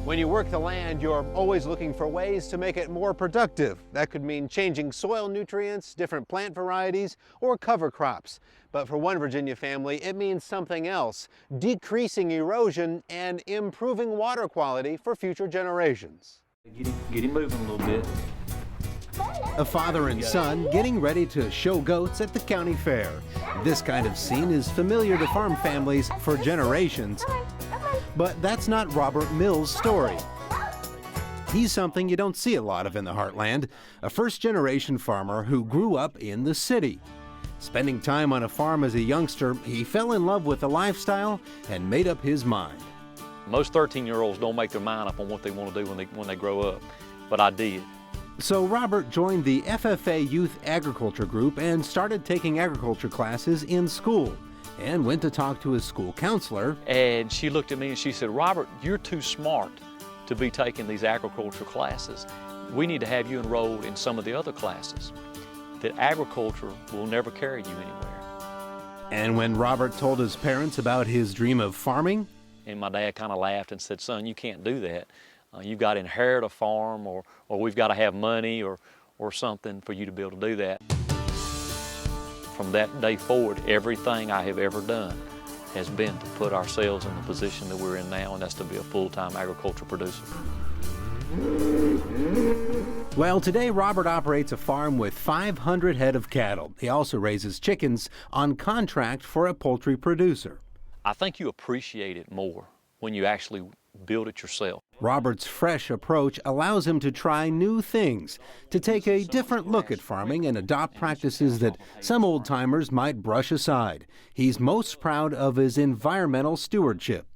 When you work the land, you're always looking for ways to make it more productive. That could mean changing soil nutrients, different plant varieties, or cover crops. But for one Virginia family, it means something else: decreasing erosion and improving water quality for future generations. Get him moving a little bit. A father and son getting ready to show goats at the county fair. This kind of scene is familiar to farm families for generations. But that's not Robert Mills' story. He's something you don't see a lot of in the Heartland, a first-generation farmer who grew up in the city. Spending time on a farm as a youngster, he fell in love with the lifestyle and made up his mind. Most 13-year-olds don't make their mind up on what they want to do when they grow up, but I did. So Robert joined the FFA Youth Agriculture Group and started taking agriculture classes in school, and went to talk to his school counselor. And she looked at me and she said, "Robert, you're too smart to be taking these agriculture classes. We need to have you enrolled in some of the other classes. That agriculture will never carry you anywhere." And when Robert told his parents about his dream of farming, and my dad kind of laughed and said, "Son, you can't do that. You've got to inherit a farm, or we've got to have money or something for you to be able to do that." From that day forward, everything I have ever done has been to put ourselves in the position that we're in now, and that's to be a full-time agriculture producer. Well, today Robert operates a farm with 500 head of cattle. He also raises chickens on contract for a poultry producer. I think you appreciate it more when you actually build it yourself. Robert's fresh approach allows him to try new things, to take a different look at farming and adopt practices that some old-timers might brush aside. He's most proud of his environmental stewardship.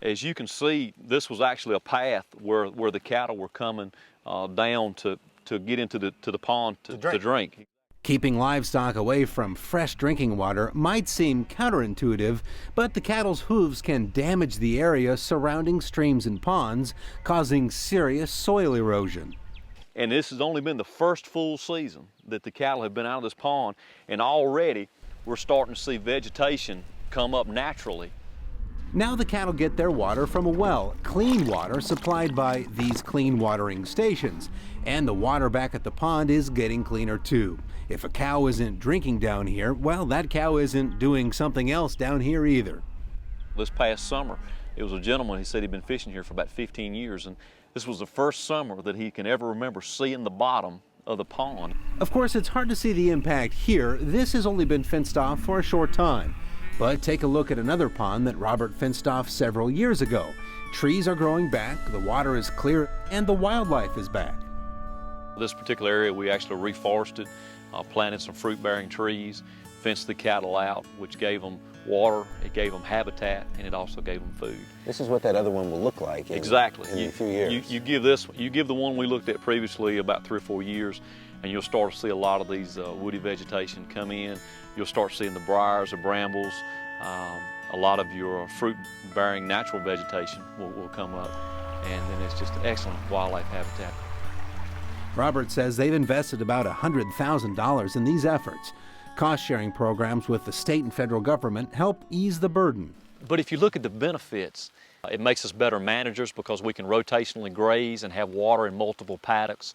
As you can see, this was actually a path where the cattle were coming down to get into the pond to drink. Keeping livestock away from fresh drinking water might seem counterintuitive, but the cattle's hooves can damage the area surrounding streams and ponds, causing serious soil erosion. And this has only been the first full season that the cattle have been out of this pond, and already we're starting to see vegetation come up naturally. Now the cattle get their water from a well, clean water supplied by these clean watering stations, and the water back at the pond is getting cleaner too. If a cow isn't drinking down here, well, that cow isn't doing something else down here either. This past summer, it was a gentleman, he said he'd been fishing here for about 15 years, and this was the first summer that he can ever remember seeing the bottom of the pond. Of course, it's hard to see the impact here. This has only been fenced off for a short time. But take a look at another pond that Robert fenced off several years ago. Trees are growing back, the water is clear, and the wildlife is back. This particular area we actually reforested, planted some fruit-bearing trees, fenced the cattle out, which gave them water, it gave them habitat, and it also gave them food. This is what that other one will look like in a few years. You give the one we looked at previously about 3 or 4 years, and you'll start to see a lot of these woody vegetation come in. You'll start seeing the briars, the brambles, a lot of your fruit-bearing natural vegetation will come up, and then it's just excellent wildlife habitat. Robert says they've invested about $100,000 in these efforts. Cost-sharing programs with the state and federal government help ease the burden. But if you look at the benefits, it makes us better managers because we can rotationally graze and have water in multiple paddocks.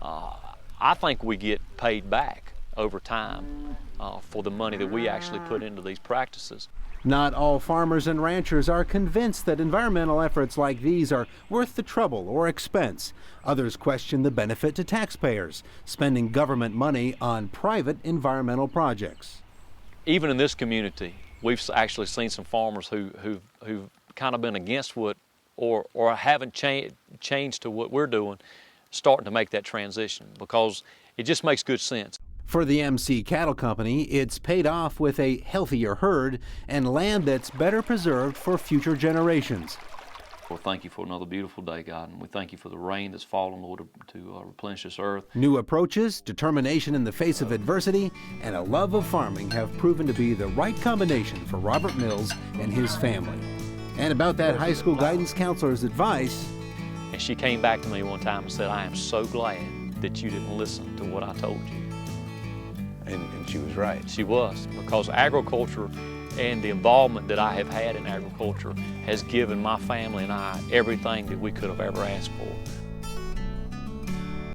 I think we get paid back over time for the money that we actually put into these practices. Not all farmers and ranchers are convinced that environmental efforts like these are worth the trouble or expense. Others question the benefit to taxpayers, spending government money on private environmental projects. Even in this community, we've actually seen some farmers who've kind of been against what or haven't changed to what we're doing, starting to make that transition because it just makes good sense. For the MC Cattle Company, it's paid off with a healthier herd and land that's better preserved for future generations. Well, thank you for another beautiful day, God, and we thank you for the rain that's fallen, Lord, to replenish this earth. New approaches, determination in the face of adversity, and a love of farming have proven to be the right combination for Robert Mills and his family. And about that high school guidance counselor's advice, and she came back to me one time and said, "I am so glad that you didn't listen to what I told you." And she was right. She was, because agriculture and the involvement that I have had in agriculture has given my family and I everything that we could have ever asked for.